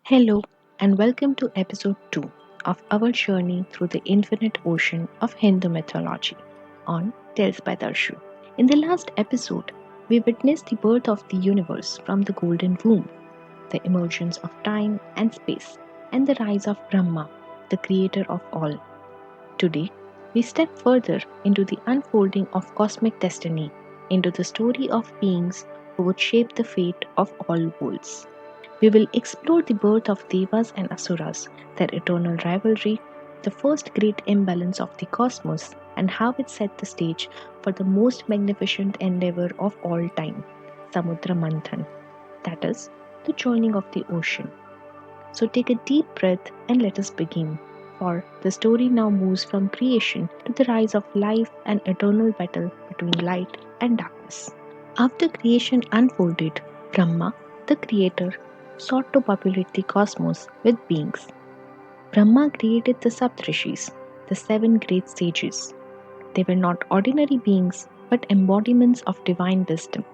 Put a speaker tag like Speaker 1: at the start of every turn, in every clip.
Speaker 1: Hello, and welcome to episode 2 of our journey through the infinite ocean of Hindu mythology on Tales by Darshu. In the last episode, we witnessed the birth of the universe from the golden womb, the emergence of time and space, and the rise of Brahma, the creator of all. Today, we step further into the unfolding of cosmic destiny, into the story of beings who would shape the fate of all worlds. We will explore the birth of Devas and Asuras, their eternal rivalry, the first great imbalance of the cosmos, and how it set the stage for the most magnificent endeavor of all time, Samudra Manthan, that is, the joining of the ocean. So take a deep breath and let us begin. For the story now moves from creation to the rise of life and eternal battle between light and darkness. After creation unfolded, Brahma, the creator, sought to populate the cosmos with beings. Brahma created the Saptrishis, the seven great sages. They were not ordinary beings but embodiments of divine wisdom.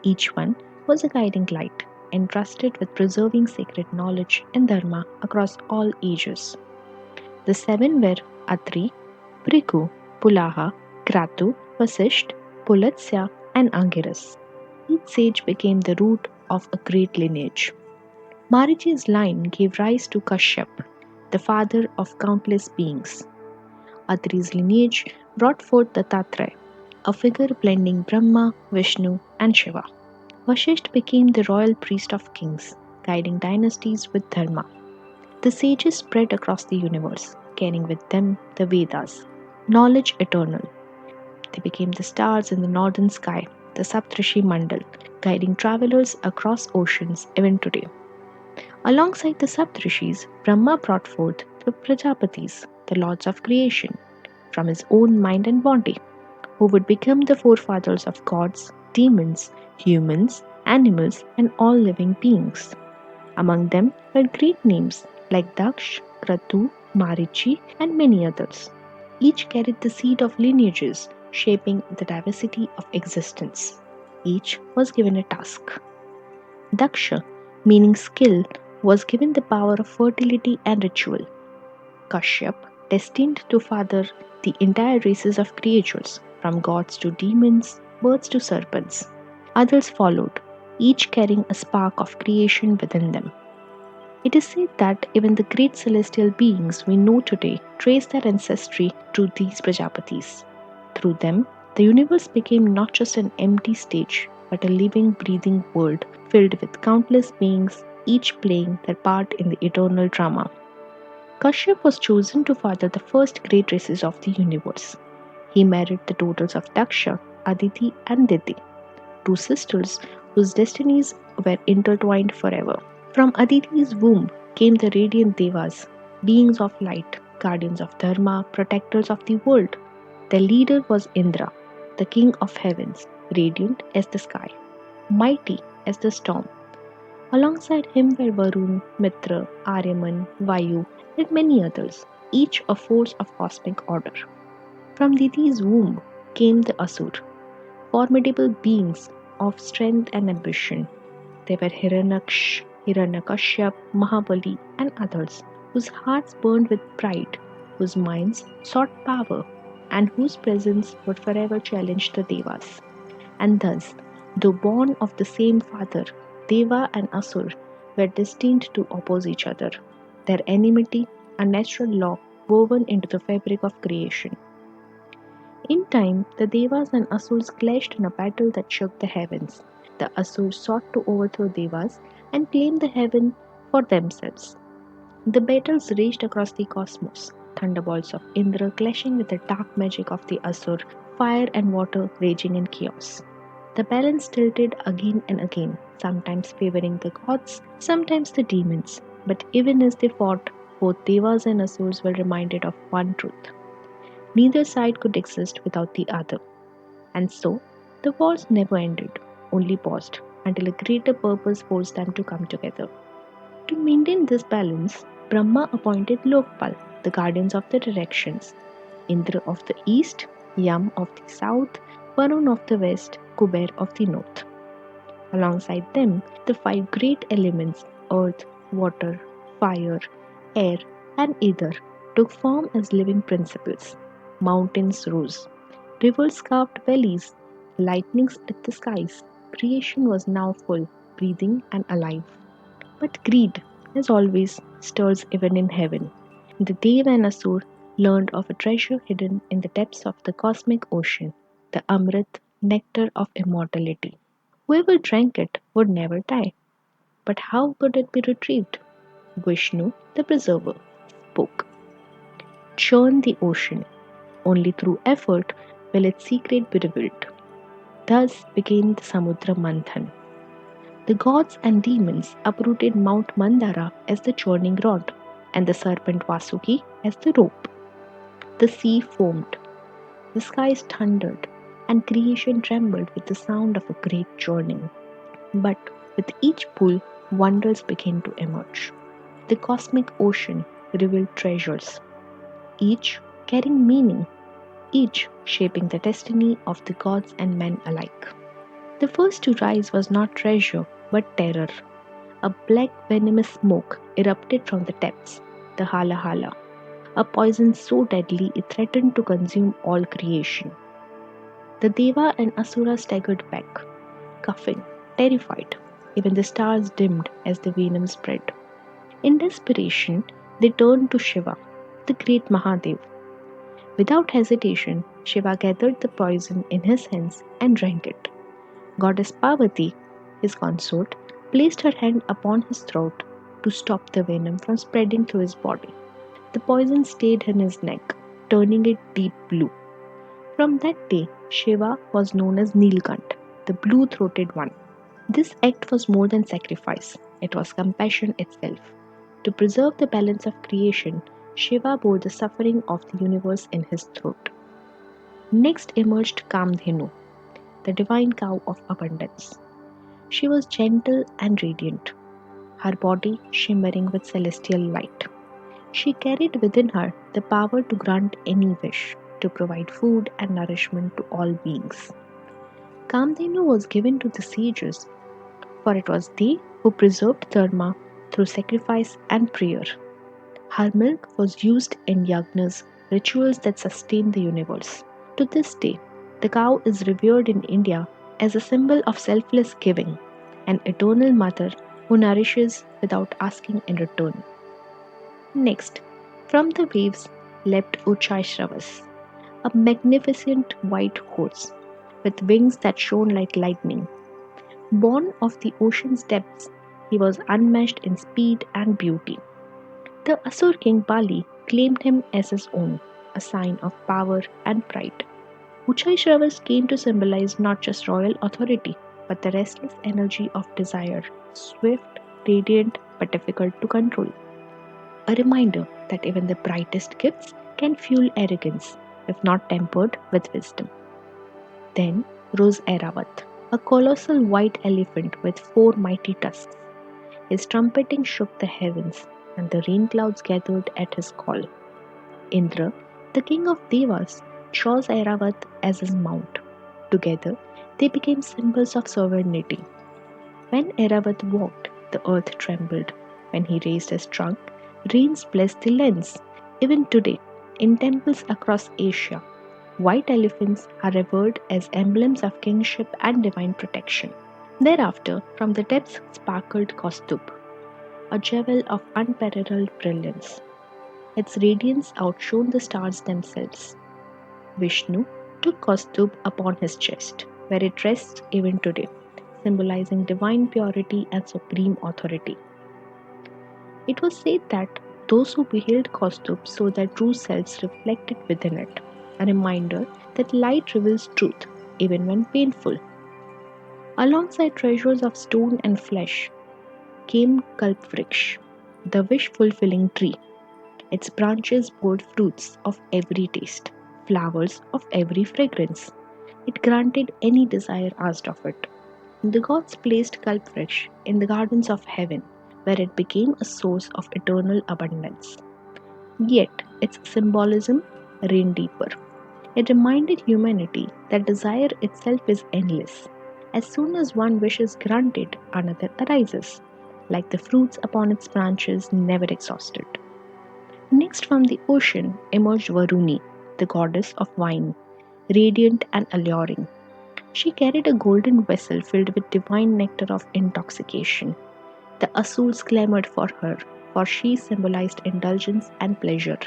Speaker 1: Each one was a guiding light, entrusted with preserving sacred knowledge and dharma across all ages. The seven were Atri, Brigu, Pulaha, Kratu, Vasisht, Pulatsya, and Angiras. Each sage became the root of a great lineage. Marichi's line gave rise to Kashyap, the father of countless beings. Atri's lineage brought forth the Tatray, a figure blending Brahma, Vishnu, and Shiva. Vasisht became the royal priest of kings, guiding dynasties with dharma. The sages spread across the universe, carrying with them the Vedas, knowledge eternal. They became the stars in the northern sky, the Saptrishi Mandal, guiding travelers across oceans even today. Alongside the Saptrishis, Brahma brought forth the Prajapatis, the lords of creation, from his own mind and body, who would become the forefathers of gods, demons, humans, animals, and all living beings. Among them were great names like Daksh, Kratu, Marichi, and many others. Each carried the seed of lineages shaping the diversity of existence. Each was given a task. Daksha, meaning skill, was given the power of fertility and ritual. Kashyap, destined to father the entire races of creatures, from gods to demons, birds to serpents. Others followed, each carrying a spark of creation within them. It is said that even the great celestial beings we know today trace their ancestry through these Prajapatis. Through them, the universe became not just an empty stage, but a living, breathing world filled with countless beings, each playing their part in the eternal drama. Kashyap was chosen to father the first great races of the universe. He married the daughters of Daksha, Aditi, and Diti, two sisters whose destinies were intertwined forever. From Aditi's womb came the radiant Devas, beings of light, guardians of Dharma, protectors of the world. Their leader was Indra, the king of heavens, radiant as the sky, mighty as the storm. Alongside him were Varun, Mitra, Aryaman, Vayu, and many others, each a force of cosmic order. From Diti's womb came the Asur, formidable beings of strength and ambition. They were Hiranyaksh, Hiranyakashyap, Mahabali, and others, whose hearts burned with pride, whose minds sought power, and whose presence would forever challenge the Devas. And thus, though born of the same father, Deva and Asur were destined to oppose each other, their enmity a natural law woven into the fabric of creation. In time, the Devas and Asurs clashed in a battle that shook the heavens. The Asurs sought to overthrow Devas and claim the heaven for themselves. The battles raged across the cosmos, thunderbolts of Indra clashing with the dark magic of the Asur, fire and water raging in chaos. The balance tilted again and again, sometimes favoring the gods, sometimes the demons. But even as they fought, both Devas and Asurs were reminded of one truth. Neither side could exist without the other. And so, the wars never ended, only paused, until a greater purpose forced them to come together. To maintain this balance, Brahma appointed Lokpal, the guardians of the directions, Indra of the east, Yam of the south, Varun of the west, Kuber of the north. Alongside them, the five great elements earth, water, fire, air, and ether took form as living principles. Mountains rose, rivers carved valleys, lightning split the skies. Creation was now full, breathing, and alive. But greed, as always, stirs even in heaven. The Deva and Asur learned of a treasure hidden in the depths of the cosmic ocean, the Amrit, nectar of immortality. Whoever drank it would never die. But how could it be retrieved? Vishnu, the preserver, spoke. Churn the ocean. Only through effort will its secret be revealed. Thus began the Samudra Manthan. The gods and demons uprooted Mount Mandara as the churning rod, and the serpent Vasuki as the rope. The sea foamed, the skies thundered, and creation trembled with the sound of a great churning. But with each pull, wonders began to emerge. The cosmic ocean revealed treasures, each carrying meaning, each shaping the destiny of the gods and men alike. The first to rise was not treasure, but terror. A black venomous smoke erupted from the depths, the Halahala, a poison so deadly it threatened to consume all creation. The Deva and Asura staggered back, coughing, terrified. Even the stars dimmed as the venom spread. In desperation, they turned to Shiva, the great Mahadev. Without hesitation, Shiva gathered the poison in his hands and drank it. Goddess Parvati, his consort, placed her hand upon his throat to stop the venom from spreading through his body. The poison stayed in his neck, turning it deep blue. From that day, Shiva was known as Nilkant, the blue-throated one. This act was more than sacrifice, it was compassion itself. To preserve the balance of creation, Shiva bore the suffering of the universe in his throat. Next emerged Kamdhenu, the divine cow of abundance. She was gentle and radiant, her body shimmering with celestial light. She carried within her the power to grant any wish, to provide food and nourishment to all beings. Kamdhenu was given to the sages, for it was they who preserved dharma through sacrifice and prayer. Her milk was used in yagnas, rituals that sustain the universe. To this day, the cow is revered in India as a symbol of selfless giving, an eternal mother who nourishes without asking in return. Next, from the waves leapt Uchashravas, a magnificent white horse with wings that shone like lightning. Born of the ocean's depths, he was unmatched in speed and beauty. The Asur king Bali claimed him as his own, a sign of power and pride. Uchai came to symbolize not just royal authority, but the restless energy of desire, swift, radiant, but difficult to control. A reminder that even the brightest gifts can fuel arrogance if not tempered with wisdom. Then rose Airavat, a colossal white elephant with four mighty tusks. His trumpeting shook the heavens, and the rain clouds gathered at his call. Indra, the king of Devas, chose Airavat as his mount. Together, they became symbols of sovereignty. When Airavat walked, the earth trembled. When he raised his trunk, rains blessed the lands. Even today, in temples across Asia, white elephants are revered as emblems of kingship and divine protection. Thereafter, from the depths sparkled Kaustubh, a jewel of unparalleled brilliance. Its radiance outshone the stars themselves. Vishnu took Kaustubh upon his chest, where it rests even today, symbolizing divine purity and supreme authority. It was said that those who beheld Kaustubh saw their true selves reflected within it, a reminder that light reveals truth, even when painful. Alongside treasures of stone and flesh came Kalpvriksh, the wish-fulfilling tree. Its branches bore fruits of every taste, flowers of every fragrance. It granted any desire asked of it. The gods placed Kalpvriksh in the gardens of heaven, where it became a source of eternal abundance. Yet, its symbolism ran deeper. It reminded humanity that desire itself is endless. As soon as one wish is granted, another arises. like the fruits upon its branches never exhausted. Next from the ocean emerged Varuni, the goddess of wine, radiant and alluring. She carried a golden vessel filled with divine nectar of intoxication. The Asuras clamored for her, for she symbolized indulgence and pleasure.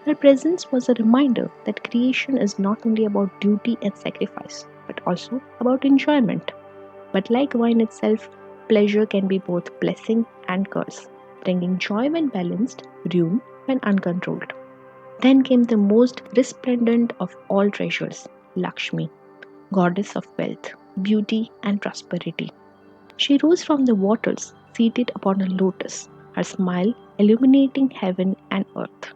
Speaker 1: Her presence was a reminder that creation is not only about duty and sacrifice, but also about enjoyment. But like wine itself, pleasure can be both blessing and curse, bringing joy when balanced, ruin when uncontrolled. Then came the most resplendent of all treasures, Lakshmi, goddess of wealth, beauty, and prosperity. She rose from the waters, seated upon a lotus, her smile illuminating heaven and earth.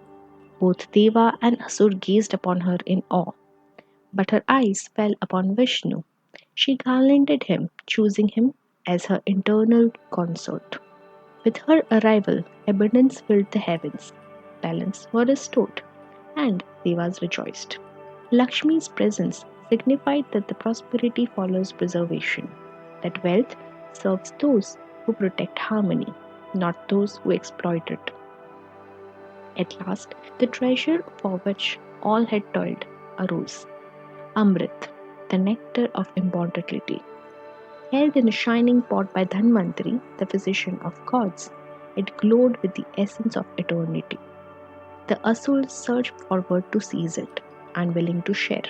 Speaker 1: Both Deva and Asur gazed upon her in awe, but her eyes fell upon Vishnu. She garlanded him, choosing him as her eternal consort. With her arrival, abundance filled the heavens, balance was restored, and Devas rejoiced. Lakshmi's presence signified that the prosperity follows preservation, that wealth serves those who protect harmony, not those who exploit it. At last, the treasure for which all had toiled arose Amrit, the nectar of immortality. Held in a shining pot by Dhanvantari, the physician of gods, it glowed with the essence of eternity. The Asuras surged forward to seize it, unwilling to share.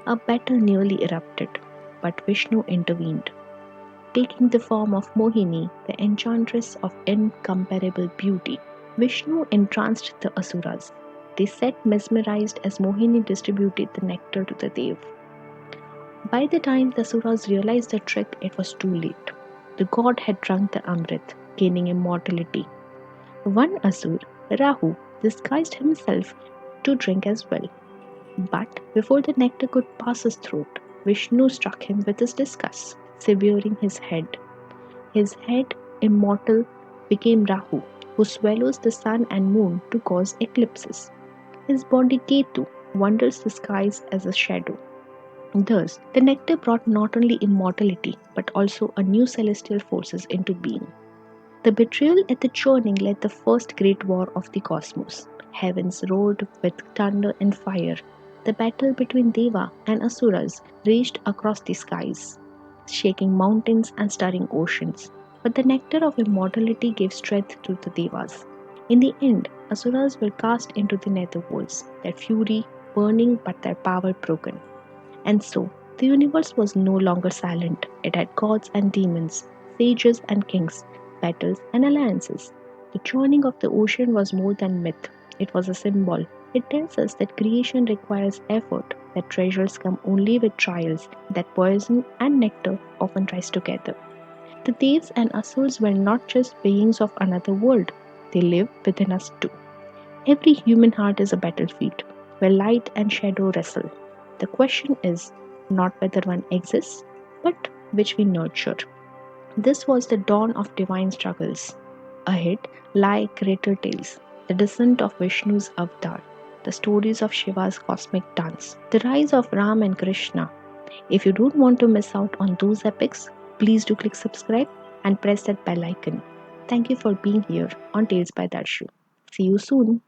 Speaker 1: A battle nearly erupted, but Vishnu intervened. Taking the form of Mohini, the enchantress of incomparable beauty, Vishnu entranced the Asuras. They sat mesmerized as Mohini distributed the nectar to the Dev. By the time the Asuras realized the trick, it was too late. The god had drunk the Amrit, gaining immortality. One Asur, Rahu, disguised himself to drink as well. But before the nectar could pass his throat, Vishnu struck him with his discus, severing his head. His head, immortal, became Rahu, who swallows the sun and moon to cause eclipses. His body Ketu wanders the skies as a shadow. Thus, the nectar brought not only immortality but also a new celestial forces into being. The betrayal at the Churning led the first great war of the cosmos. Heavens roared with thunder and fire. The battle between Deva and Asuras raged across the skies, shaking mountains and stirring oceans. But the nectar of immortality gave strength to the Devas. In the end, Asuras were cast into the netherworlds, their fury burning but their power broken. And so, the universe was no longer silent. It had gods and demons, sages and kings, battles and alliances. The churning of the ocean was more than myth, it was a symbol. It tells us that creation requires effort, that treasures come only with trials, that poison and nectar often rise together. The Devas and Asuras were not just beings of another world, they live within us too. Every human heart is a battlefield where light and shadow wrestle. The question is not whether one exists, but which we nurture. This was the dawn of divine struggles. Ahead lie greater tales, the descent of Vishnu's avatar, the stories of Shiva's cosmic dance, the rise of Ram and Krishna. If you don't want to miss out on those epics, please do click subscribe and press that bell icon. Thank you for being here on Tales by Darshu. See you soon.